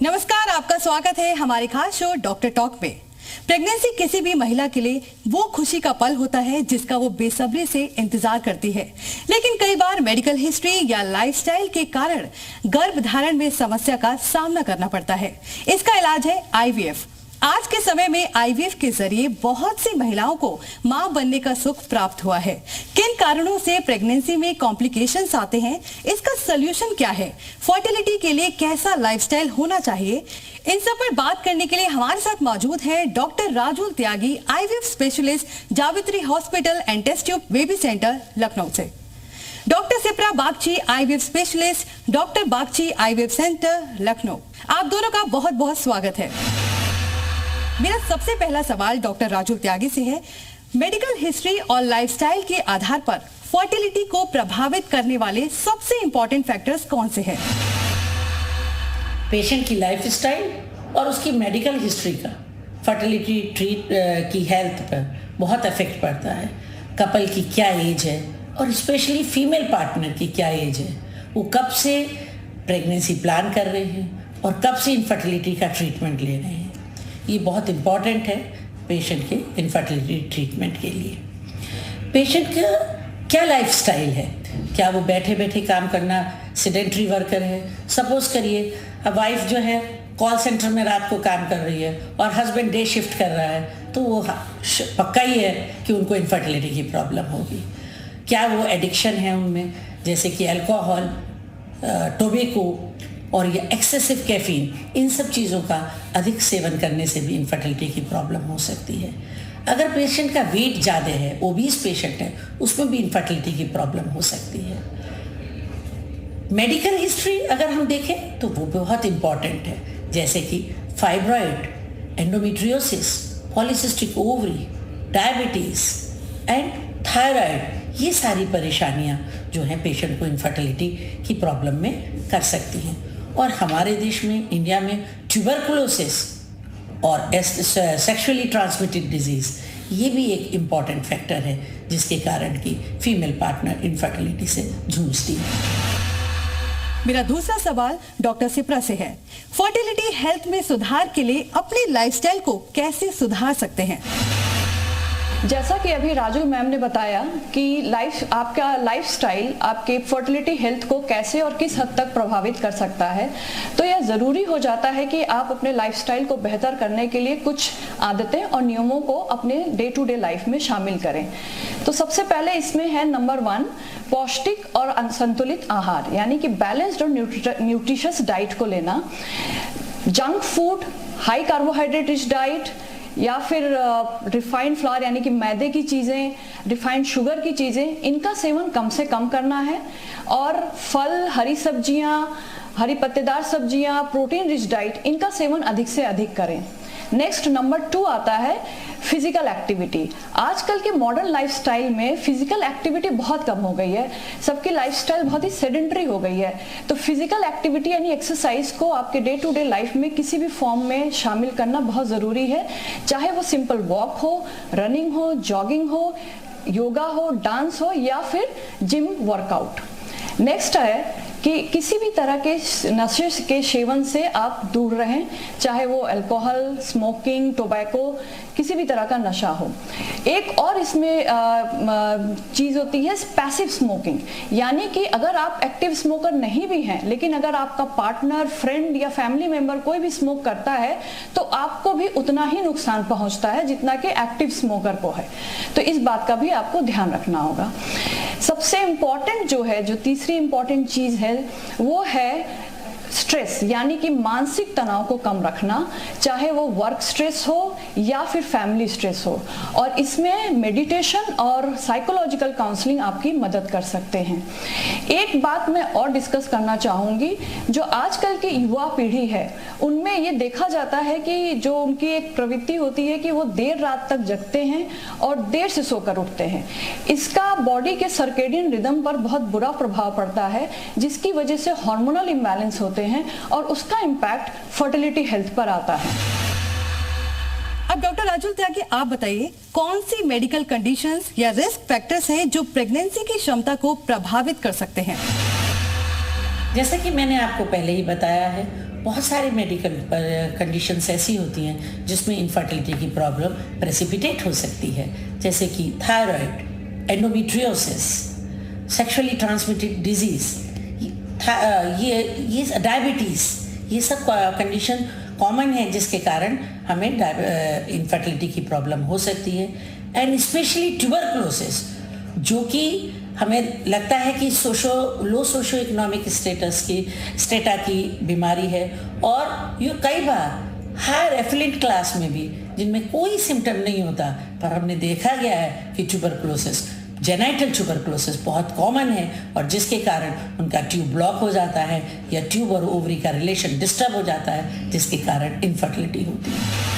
नमस्कार, आपका स्वागत है हमारे खास शो डॉक्टर टॉक में। प्रेगनेंसी किसी भी महिला के लिए वो खुशी का पल होता है जिसका वो बेसब्री से इंतजार करती है, लेकिन कई बार मेडिकल हिस्ट्री या लाइफस्टाइल के कारण गर्भधारण में समस्या का सामना करना पड़ता है। इसका इलाज है आईवीएफ। आज के समय में आईवीएफ के जरिए बहुत सी महिलाओं को मां बनने का सुख प्राप्त हुआ है। किन कारणों से प्रेगनेंसी में कॉम्प्लिकेशंस आते हैं, इसका सलूशन क्या है, फर्टिलिटी के लिए कैसा लाइफस्टाइल होना चाहिए, इन सब पर बात करने के लिए हमारे साथ मौजूद है doctor Rajul Tyagi, IVF specialist, Javitri hospital and test tube baby centre, Lucknow से। Doctor Sipra Bagchi, IVF specialist, doctor Bagchi IVF centre, Lucknow. आप दोनों का बहुत बहुत स्वागत है। मेरा सबसे पहला सवाल डॉक्टर राजुल त्यागी से है, मेडिकल हिस्ट्री और लाइफस्टाइल के आधार पर फर्टिलिटी को प्रभावित करने वाले सबसे इंपॉर्टेंट फैक्टर्स कौन से हैं? पेशेंट की लाइफस्टाइल और उसकी मेडिकल हिस्ट्री का फर्टिलिटी की हेल्थ पर बहुत इफेक्ट पड़ता है। कपल की क्या एज है और स्पेशली फीमेल पार्टनर की क्या एज है, वो कब से प्रेगनेंसी प्लान कर रहे हैं और कब से इनफर्टिलिटी का ट्रीटमेंट ले रहे हैं। ये बहुत इम्पॉर्टेंट है पेशेंट के इनफर्टिलिटी ट्रीटमेंट के लिए। पेशेंट का क्या लाइफस्टाइल है, क्या वो बैठे बैठे काम करना सेडेंटरी वर्कर है? सपोज करिए अब वाइफ जो है कॉल सेंटर में रात को काम कर रही है और हस्बैंड डे शिफ्ट कर रहा है, तो वो पक्का ही है कि उनको इनफर्टिलिटी की प्रॉब्लम होगी। क्या वो एडिक्शन है उनमें, जैसे कि अल्कोहल, टोबैको और ये एक्सेसिव कैफीन, इन सब चीज़ों का अधिक सेवन करने से भी इनफर्टिलिटी की प्रॉब्लम हो सकती है। अगर पेशेंट का वेट ज़्यादा है, ओबीस पेशेंट है, उसमें भी इनफर्टिलिटी की प्रॉब्लम हो सकती है। मेडिकल हिस्ट्री अगर हम देखें तो वो बहुत इम्पॉर्टेंट है, जैसे कि fibroid, endometriosis, polycystic ovary, diabetes and thyroid, ये सारी परेशानियां जो हैं पेशेंट को इनफर्टिलिटी की प्रॉब्लम में कर सकती हैं। और हमारे देश में, इंडिया में, ट्यूबरकुलोसिस और सेक्सुअली ट्रांसमिटेड डिजीज़, ये भी एक इम्पॉर्टेंट फैक्टर है जिसके कारण कि फीमेल पार्टनर इनफर्टिलिटी से जूझती है। मेरा दूसरा सवाल डॉक्टर सिप्रा से है, फर्टिलिटी हेल्थ में सुधार के लिए अपनी लाइफस्टाइल को कैसे सुधार सकते हैं? जैसा कि अभी राजू मैम ने बताया कि आपका लाइफस्टाइल आपके फर्टिलिटी हेल्थ को कैसे और किस हद तक प्रभावित कर सकता है, तो यह ज़रूरी हो जाता है कि आप अपने लाइफस्टाइल को बेहतर करने के लिए कुछ आदतें और नियमों को अपने डे टू डे लाइफ में शामिल करें। तो सबसे पहले इसमें है नंबर 1, पौष्टिक और संतुलित आहार, यानी कि बैलेंस्ड और न्यूट्रिशियस डाइट को लेना। Junk food, high carbohydrate rich diet या फिर रिफाइंड फ्लावर यानी कि मैदे की चीज़ें, रिफाइंड शुगर की चीज़ें, इनका सेवन कम से कम करना है। और फल, हरी सब्जियां, हरी पत्तेदार सब्जियां, प्रोटीन रिच डाइट, इनका सेवन अधिक से अधिक करें। नेक्स्ट नंबर 2 आता है फिजिकल एक्टिविटी। आजकल के मॉडर्न लाइफस्टाइल में फिजिकल एक्टिविटी बहुत कम हो गई है, सबकी लाइफस्टाइल बहुत ही सेडेंटरी हो गई है। तो फिजिकल एक्टिविटी यानी एक्सरसाइज को आपके डे टू डे लाइफ में किसी भी फॉर्म में शामिल करना बहुत ज़रूरी है, चाहे वो सिंपल वॉक हो, रनिंग हो, जॉगिंग हो, योगा हो, डांस हो या फिर जिम वर्कआउट। नेक्स्ट है कि किसी भी तरह के नशे के सेवन से आप दूर रहें, चाहे वो अल्कोहल, स्मोकिंग, टोबैको, किसी भी तरह का नशा हो। एक और इसमें चीज़ होती है पैसिव स्मोकिंग, यानी कि अगर आप एक्टिव स्मोकर नहीं भी हैं, लेकिन अगर आपका पार्टनर, फ्रेंड या फैमिली मेंबर कोई भी स्मोक करता है तो आपको भी उतना ही नुकसान पहुंचता है जितना कि एक्टिव स्मोकर को है। तो इस बात का भी आपको ध्यान रखना होगा। सबसे इम्पॉर्टेंट जो है, जो तीसरी इम्पॉर्टेंट चीज़ है, वो है स्ट्रेस, यानी कि मानसिक तनाव को कम रखना, चाहे वो वर्क स्ट्रेस हो या फिर फैमिली स्ट्रेस हो। और इसमें मेडिटेशन और साइकोलॉजिकल काउंसलिंग आपकी मदद कर सकते हैं। एक बात मैं और डिस्कस करना चाहूँगी, जो आजकल की युवा पीढ़ी है उनमें ये देखा जाता है कि जो उनकी एक प्रवृत्ति होती है कि वो देर रात तक जगते हैं और देर से सोकर उठते हैं। इसका बॉडी के सर्केडियन रिदम पर बहुत बुरा प्रभाव पड़ता है, जिसकी वजह से हार्मोनल इम्बैलेंस होते हैं और उसका इम्पैक्ट फर्टिलिटी हेल्थ पर आता है। अब डॉक्टर राजुल त्यागी, आप बताइए कौन सी मेडिकल कंडीशंस या रिस्क फैक्टर्स हैं जो प्रेगनेंसी की क्षमता को प्रभावित कर सकते हैं? जैसा कि मैंने आपको पहले ही बताया है, बहुत सारी मेडिकल कंडीशंस ऐसी होती हैं जिसमें इनफर्टिलिटी की प्रॉब्लम प्रेसिपिटेट हो सकती है, जैसे कि thyroid, endometriosis, sexually transmitted disease, ये डायबिटीज़, ये सब कंडीशन कॉमन है जिसके कारण हमें इनफर्टिलिटी की प्रॉब्लम हो सकती है। एंड स्पेशली ट्यूबरकुलोसिस, जो कि हमें लगता है कि लो सोशो इकोनॉमिक स्टेटा की बीमारी है, और ये कई बार हायर एफिलेंट क्लास में भी जिनमें कोई सिम्टम नहीं होता, पर हमने देखा गया है कि ट्यूबरकुलोसिस, जेनाइटल ट्यूबरकुलोसिस बहुत कॉमन है, और जिसके कारण उनका ट्यूब ब्लॉक हो जाता है या ट्यूब और ओवरी का रिलेशन डिस्टर्ब हो जाता है, जिसके कारण इनफर्टिलिटी होती है।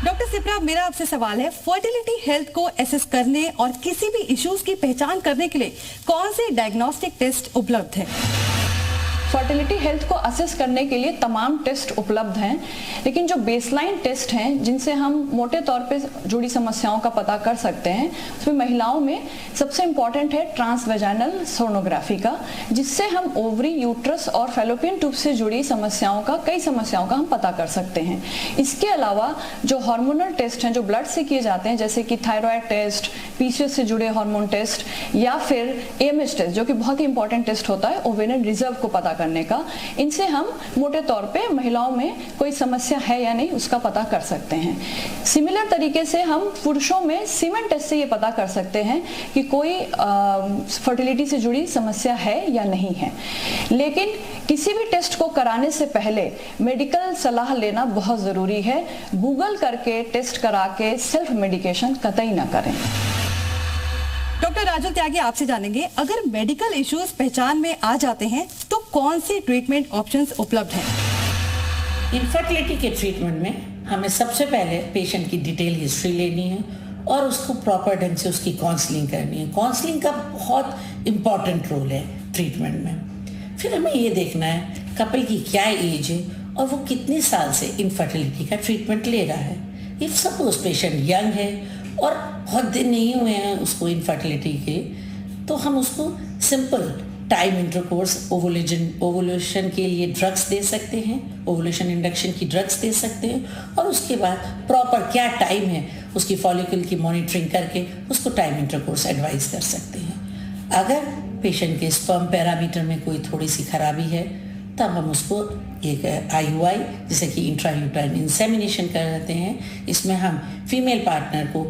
डॉक्टर सिप्रा, मेरा आपसे सवाल है, फर्टिलिटी हेल्थ को एसेस करने और किसी भी इश्यूज की पहचान करने के लिए कौन से डायग्नोस्टिक टेस्ट उपलब्ध हैं? फर्टिलिटी हेल्थ को असेस करने के लिए तमाम टेस्ट उपलब्ध हैं, लेकिन जो बेसलाइन टेस्ट हैं जिनसे हम मोटे तौर पे जुड़ी समस्याओं का पता कर सकते हैं, उसमें महिलाओं में सबसे इम्पॉर्टेंट है ट्रांसवेजाइनल सोनोग्राफी का, जिससे हम ओवरी, यूट्रस और फैलोपियन ट्यूब से जुड़ी कई समस्याओं का हम पता कर सकते हैं। इसके अलावा जो हार्मोनल टेस्ट हैं जो ब्लड से किए जाते हैं, जैसे कि थायराइड टेस्ट, पीसीओएस से जुड़े हार्मोन टेस्ट, या फिर एएमएच टेस्ट जो कि बहुत ही इंपॉर्टेंट टेस्ट होता है ओवेरियन रिजर्व को पता करने का, इनसे हम मोटे तौर पे महिलाओं में कोई समस्या है या नहीं उसका पता कर सकते हैं। सिमिलर तरीके से हम पुरुषों में सीमेन टेस्ट से ये पता कर सकते हैं कि कोई फर्टिलिटी से जुड़ी समस्या है या नहीं है। लेकिन किसी भी टेस्ट को कराने से पहले मेडिकल सलाह लेना बहुत जरूरी है। गूगल करके टेस्ट करा के सेल्फ मेडिकेशन कतई ना करें। डॉक्टर राजुल त्यागी, आपसे जानेंगे, अगर मेडिकल इश्यूज पहचान में आ जाते हैं तो कौन सी ट्रीटमेंट ऑप्शंस उपलब्ध हैं? इनफर्टिलिटी के ट्रीटमेंट में हमें सबसे पहले पेशेंट की डिटेल हिस्ट्री लेनी है और उसको प्रॉपर ढंग से उसकी काउंसलिंग करनी है। काउंसलिंग का बहुत इम्पॉर्टेंट रोल है ट्रीटमेंट में। फिर हमें ये देखना है कपल की क्या एज है और वो कितने साल से इनफर्टिलिटी का ट्रीटमेंट ले रहा है। इफ सपोज पेशेंट यंग है और बहुत दिन नहीं हुए हैं उसको इनफर्टिलिटी के, तो हम उसको सिंपल टाइम इंटरकोर्स ओवुलेशन के लिए ड्रग्स दे सकते हैं, ओवुलेशन इंडक्शन की ड्रग्स दे सकते हैं, और उसके बाद प्रॉपर क्या टाइम है उसकी फॉलिकल की मॉनिटरिंग करके उसको टाइम इंटरकोर्स एडवाइस कर सकते हैं। अगर पेशेंट के स्पर्म पैरामीटर में कोई थोड़ी सी खराबी है तब हम उसको एक IUI जैसे कि इंट्रायूट्राइन इंसेमिनेशन करते हैं। इसमें हम फीमेल पार्टनर को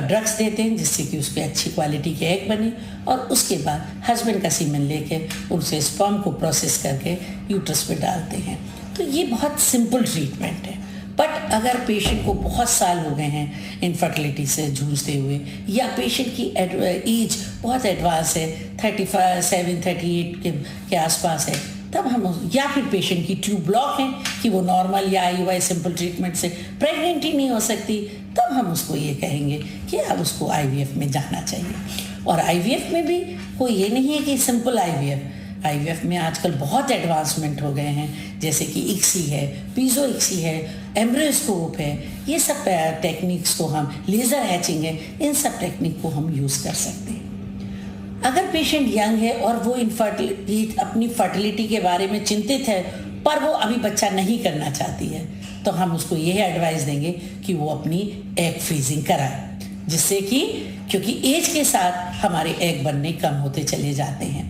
ड्रग्स देते हैं जिससे कि उसके अच्छी क्वालिटी के एग बने, और उसके बाद हस्बैंड का सीमेन लेके उनसे स्पर्म को प्रोसेस करके यूट्रस पे डालते हैं। तो ये बहुत सिंपल ट्रीटमेंट है। बट अगर पेशेंट को बहुत साल हो गए हैं इनफर्टिलिटी से जूझते हुए, या पेशेंट की एज बहुत एडवांस है, 37-38 के आसपास है, तब हम, या फिर पेशेंट की ट्यूब ब्लॉक है कि वो नॉर्मल या IUI सिंपल ट्रीटमेंट से प्रेग्नेंट ही नहीं हो सकती, तब हम उसको ये कहेंगे कि अब उसको IVF में जाना चाहिए। और IVF में भी कोई ये नहीं है कि सिंपल IVF में आजकल बहुत एडवांसमेंट हो गए हैं, जैसे कि ICSI है, पीजो ICSI है, एम्ब्रियोस्कोप है, ये सब टेक्निक्स को हम, लेज़र हैचिंग है, इन सब टेक्निक को हम यूज़ कर सकते हैं। अगर पेशेंट यंग है और वो अपनी फर्टिलिटी के बारे में चिंतित है पर वो अभी बच्चा नहीं करना चाहती है, तो हम उसको यह एडवाइस देंगे कि वो अपनी एग फ्रीजिंग कराए, जिससे कि क्योंकि एज के साथ हमारे एग बनने कम होते चले जाते हैं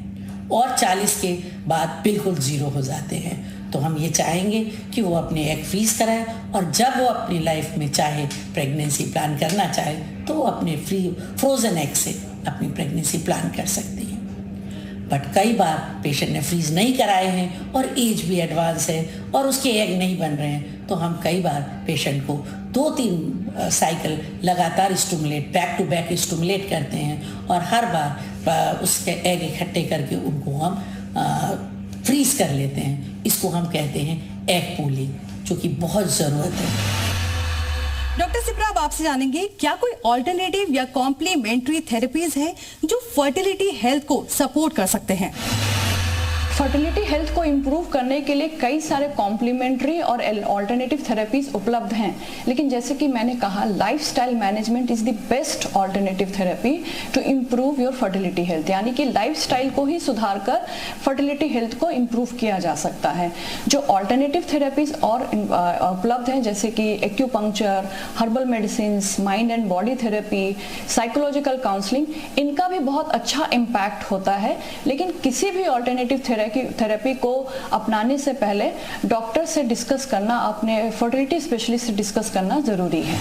और 40 के बाद बिल्कुल 0 हो जाते हैं। तो हम ये चाहेंगे कि वो अपने एग फ्रीज कराए, और जब वो अपनी लाइफ में चाहे प्रेगनेंसी प्लान करना चाहे तो वो अपने फ्रोजन एग से अपनी प्रेगनेंसी प्लान कर सकती है। बट कई बार पेशेंट ने फ्रीज नहीं कराए हैं और एज भी एडवांस है और उसके एग नहीं बन रहे हैं, तो हम कई बार पेशेंट को 2-3 साइकिल लगातार stimulate, back to back stimulate करते हैं, और हर बार उसके एग इकट्ठे करके उनको हम फ्रीज कर लेते हैं। इसको हम कहते हैं एग पूलिंग, जो कि बहुत ज़रूरत है। डॉक्टर सिप्रा, अब आपसे जानेंगे, क्या कोई ऑल्टरनेटिव या कॉम्प्लीमेंट्री थेरेपीज हैं जो फर्टिलिटी हेल्थ को सपोर्ट कर सकते हैं? फर्टिलिटी हेल्थ को इम्प्रूव करने के लिए कई सारे कॉम्प्लीमेंट्री और ऑल्टरनेटिव थेरेपीज उपलब्ध हैं, लेकिन जैसे कि मैंने कहा, lifestyle management is the best alternative therapy to improve your fertility health. यानी कि लाइफस्टाइल को ही सुधार कर फर्टिलिटी हेल्थ को इम्प्रूव किया जा सकता है। जो ऑल्टरनेटिव थेरेपीज और उपलब्ध हैं, जैसे कि acupuncture, herbal medicine, mind and body therapy, psychological counselling, इनका भी बहुत अच्छा इम्पैक्ट होता है। लेकिन किसी भी ऑल्टरनेटिव थेरेपी को अपनाने से पहले डॉक्टर से डिस्कस करना, अपने फर्टिलिटी स्पेशलिस्ट से डिस्कस करना जरूरी है।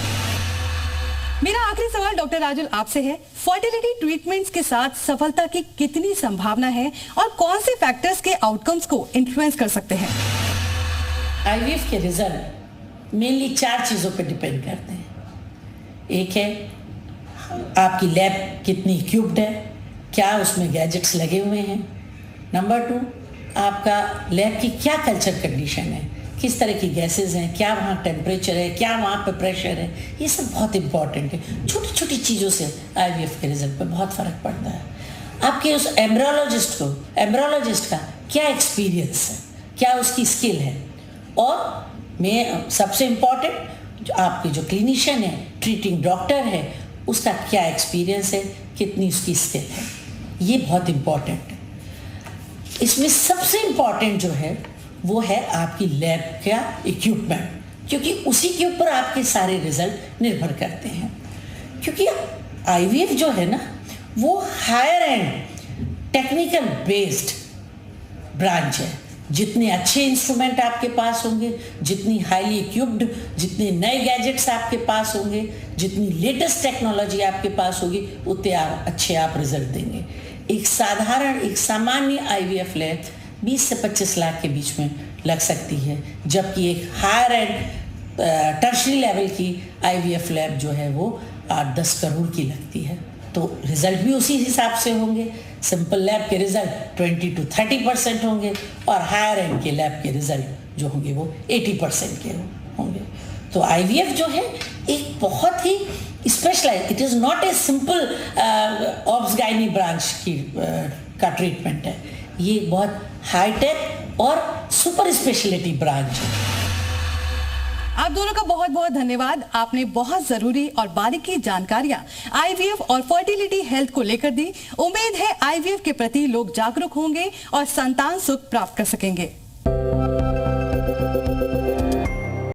मेरा आखिरी सवाल डॉक्टर राजुल आपसे है, फर्टिलिटी ट्रीटमेंट्स के साथ सफलता की कितनी संभावना है और कौन से फैक्टर्स के आउटकम्स को इन्फ्लुएंस कर सकते हैं? आईवीएफ के रिजल्ट मेनली 4 चीज़ों पर डिपेंड करते हैं। एक है आपकी लैब कितनी इक्विप्ड है, क्या उसमें गैजेट्स लगे हुए हैं। नंबर 2, आपका लैब की क्या कल्चर कंडीशन है, किस तरह की गैसेज हैं, क्या वहाँ टेम्परेचर है, क्या वहाँ पे प्रेशर है, ये सब बहुत इंपॉर्टेंट है। छोटी छोटी चीज़ों से आईवीएफ के रिजल्ट पे बहुत फ़र्क पड़ता है। आपके उस एम्ब्रोलॉजिस्ट का क्या एक्सपीरियंस है, क्या उसकी स्किल है, और मैं सबसे इम्पॉर्टेंट जो आपके जो क्लिनिशियन है, ट्रीटिंग डॉक्टर है, उसका क्या एक्सपीरियंस है, कितनी उसकी स्किल है, ये बहुत इम्पॉर्टेंट है। इसमें सबसे इम्पॉर्टेंट जो है वो है आपकी लैब का इक्विपमेंट, क्योंकि उसी के ऊपर आपके सारे रिजल्ट निर्भर करते हैं। क्योंकि आईवीएफ जो है ना, वो higher and technical based branch है। जितने अच्छे इंस्ट्रूमेंट आपके पास होंगे, जितनी हाईली इक्विप्ड, जितने नए गैजेट्स आपके पास होंगे, जितनी लेटेस्ट टेक्नोलॉजी आपके पास होगी, उतने अच्छे आप रिजल्ट देंगे। एक सामान्य आईवीएफ लैब 20 से 25 लाख के बीच में लग सकती है, जबकि एक हायर एंड टर्शरी लेवल की आईवीएफ लैब जो है वो 8-10 करोड़ की लगती है। तो रिजल्ट भी उसी हिसाब से होंगे। सिंपल लैब के रिजल्ट 20 to 30% होंगे और हायर एंड के लैब के रिजल्ट जो होंगे वो 80% के होंगे। तो आईवीएफ जो है एक बहुत ही specialise, it is not a simple obs gynae branch की का ट्रीटमेंट है। ये बहुत हाईटेक और सुपर स्पेशलिटी ब्रांच है। आप दोनों का बहुत बहुत धन्यवाद। आपने बहुत जरूरी और बारीकी जानकारियां आईवीएफ और फर्टिलिटी हेल्थ को लेकर दी। उम्मीद है आईवीएफ के प्रति लोग जागरूक होंगे और संतान सुख प्राप्त कर सकेंगे।